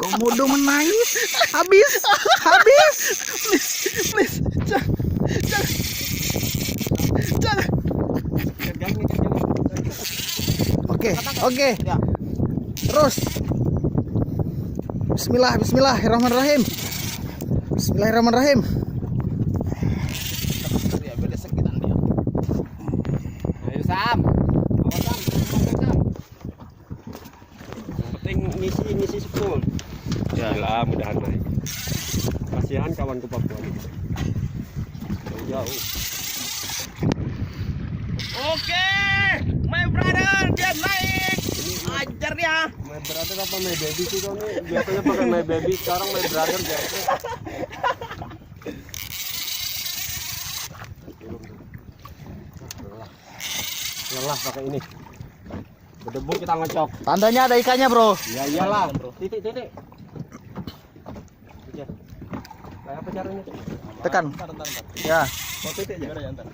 Komodo menangis. Habis. Please. Jangan. Oke. Terus. Bismillahirrahmanirrahim. Ayo Sam. Yang penting misi sepul. Ya, mudahan naik. Kasihan kawanku Papua nih. Jauh. Oke, my brother dia naik. Ajar dia. My brother apa my baby sih kau nih? Biasanya pakai my baby, sekarang my brother guys. Lelah pakai ini. Berdebu kita ngecok. Tandanya ada ikannya, bro. Ya iyalah. Titik. Ya. Kayak apa caranya? Tekan. Bentar. Ya. Mau titik aja. Ya, ntar.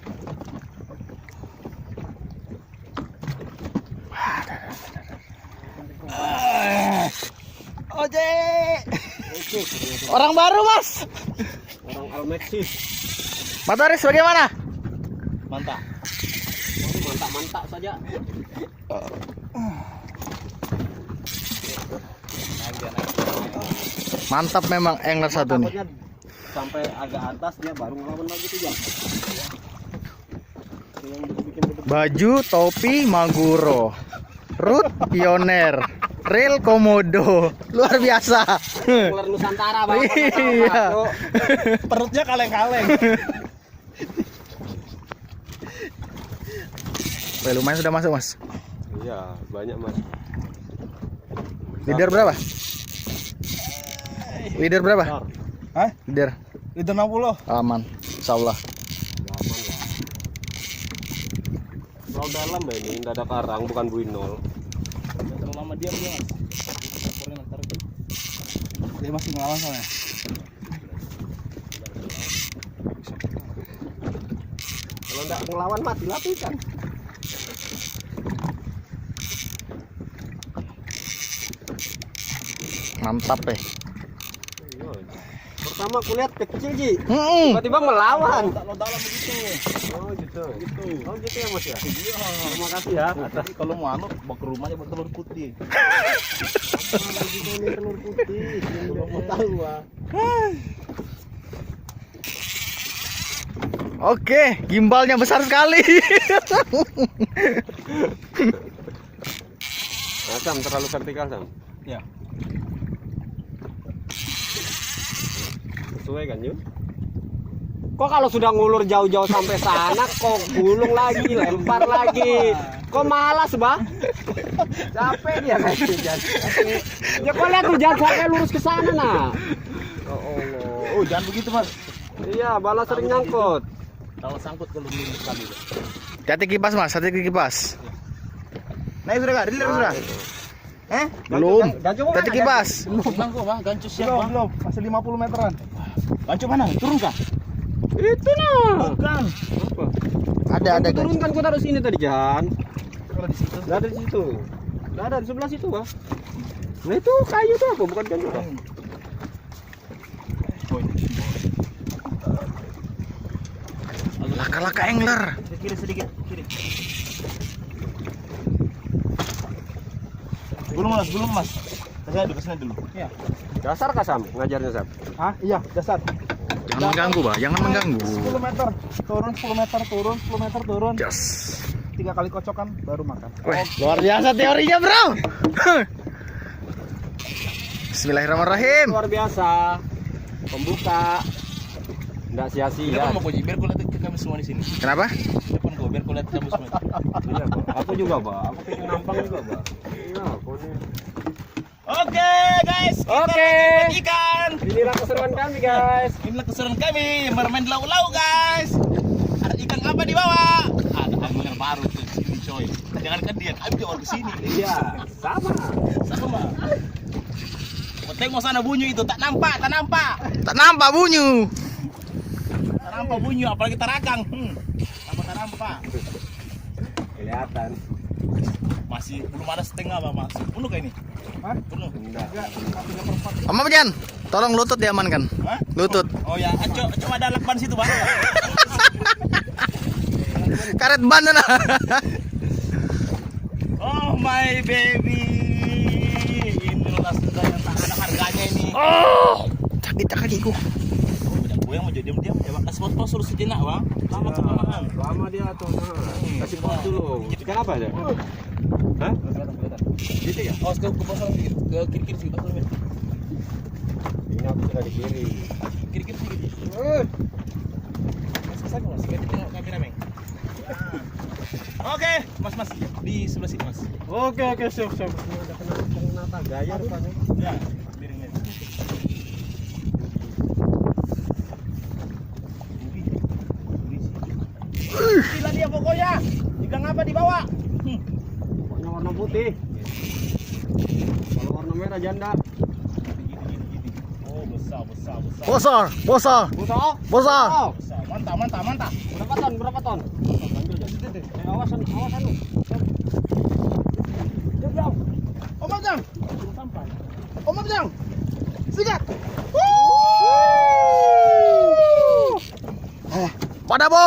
Oke. Orang baru, Mas. Orang Almexis. Mataris bagaimana? Mantap saja. Mantap memang angler satu nih. Takutnya sampai agak atas dia baru ngelawan lagi tuh Jang. Yang bikin Baju, topi, Maguro. Root pioner. Reel komodo. Luar biasa. ular Nusantara Bang. Iya. Perutnya kaleng-kaleng. Wah, lumayan sudah masuk, Mas. Iya, banyak Mas. Leader berapa? Hah? Leader. Itu 60. Aman. Insyaallah. Aman lah. Kalau dalam ya ini enggak ada karang, bukan buinol. Terlalu lama diam dia, Mas. Dia masih ngelawan soalnya. Kalau enggak ngelawan mati lapisan. Mantap ya. Pertama aku lihat kecil Ji, tiba-tiba melawan. Kalau dalam begitu. Oh gitu. Oh gitu ya Mas ya. Iya. Terima kasih ya. Tapi kalau mau anu bawa ke rumahnya buat telur putih. Ini telur putih. Belum mau tahu ah. Oke, gimbalnya besar sekali. Nah, Sam, terlalu vertikal Sam. Ya. Sesuai kan Yun? Kok kalau sudah ngulur jauh-jauh sampai sana kok gulung lagi, lempar lagi. Kok malas, Bah? Capek dia kayaknya Jan. Ya kok lihat tuh jangan sampai lurus ke sana nah. Oh Allah. Oh, jangan begitu, Mas. Iya, bala sering nyangkut. Kalau sangkut kalau belum sekali. Hati kipas, Mas. Hati kipas. Naik sudah enggak? Dilihat sudah. Belum. Gancu mana? Hati kipas. Belum kok, Bang. Gancu siap, Bang. Belum. Masih 50 meteran. Gancu mana? Turun kah? Itu nah. Bukan. Apa? Ada Gua turunkan gua taruh sini tadi, Jan. Kalau di situ. Enggak ada di situ. Enggak ada di sebelah situ, Bang. Nah itu kayu tuh apa? Bukan gancu, Bang. Laka-laka angler. Kiri sedikit, kiri. Belum mas. Saya di kesini dulu. Iya. Dasar kah Sam? Ngajarnya Sam? Ah, iya, dasar. Jangan mengganggu, Bah. Jangan mengganggu. 10 meter, turun 10 meter, turun 10 meter, turun. Yes. 3 kali kocokan baru makan. Wih, luar biasa teorinya, Bro. Bismillahirrahmanirrahim. Luar biasa. Pembuka. Enggak sia-sia. mau biar kau lihat kami semua di sini. Kenapa? Depan kau biar kau lihat kami semua. Iya, Pak. Aku juga, Pak. Aku pengen nampang juga, Pak. Iya, aku nih. Oke, guys. Oke. Ikan. Inilah keseruan kami, guys. Inilah keseruan kami bermain di laut-laut, guys. Ada ikan apa di bawah? Ada angler baru tuh, ini coy. Jangankan dia, kami juga orang kesini. Iya, sama. Mau tengok sana bunyi itu, tak nampak. Tak nampak bunyi. Tak nampak bunyi, apalagi tarakang. Tak nampak. Kelihatan. Masih belum ada setengah bang, masih penuh kayak ini. Hah? Penuh. Enggak. Om Jan, tolong lutut diamankan. Hah? Lutut. Oh ya, coba ada lakban situ bang. Karet ban na. Oh my baby, inilah sudah yang tak ada harganya ini. Oh, sakit kakiku. Oh, udah gue yang mau jadi diam-diam ya bang. Kasih foto suruh sejenak bang. Lama kelamaan. Lama dia tuh. Kasih pos dulu. Ikan apa aja? Hah? Gitu ya? Oh, ke pasang ke kiri-kiri sih pasang ini. Ini aku sudah di kiri. Kiri-kiri sedikit. Mas kesana mas, kita tengok kamera meng. Oke, mas di sebelah sini mas. Oke, siap. Udah kena gaya rupanya. Ya, miringnya. Gila dia pokoknya. Ikan apa dibawa? Pokoknya warna putih. Kalau warna merah janda. Oh, besar. Bosor. Busok. Bosor. Besar. Mantap. Berapa ton? Awasan lu. Jauh. Om Abjang. Om Abjang. Sikat. Pada Bu.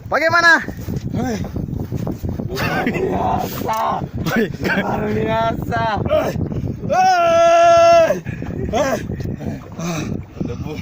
Bagaimana? Luar biasa. Debu.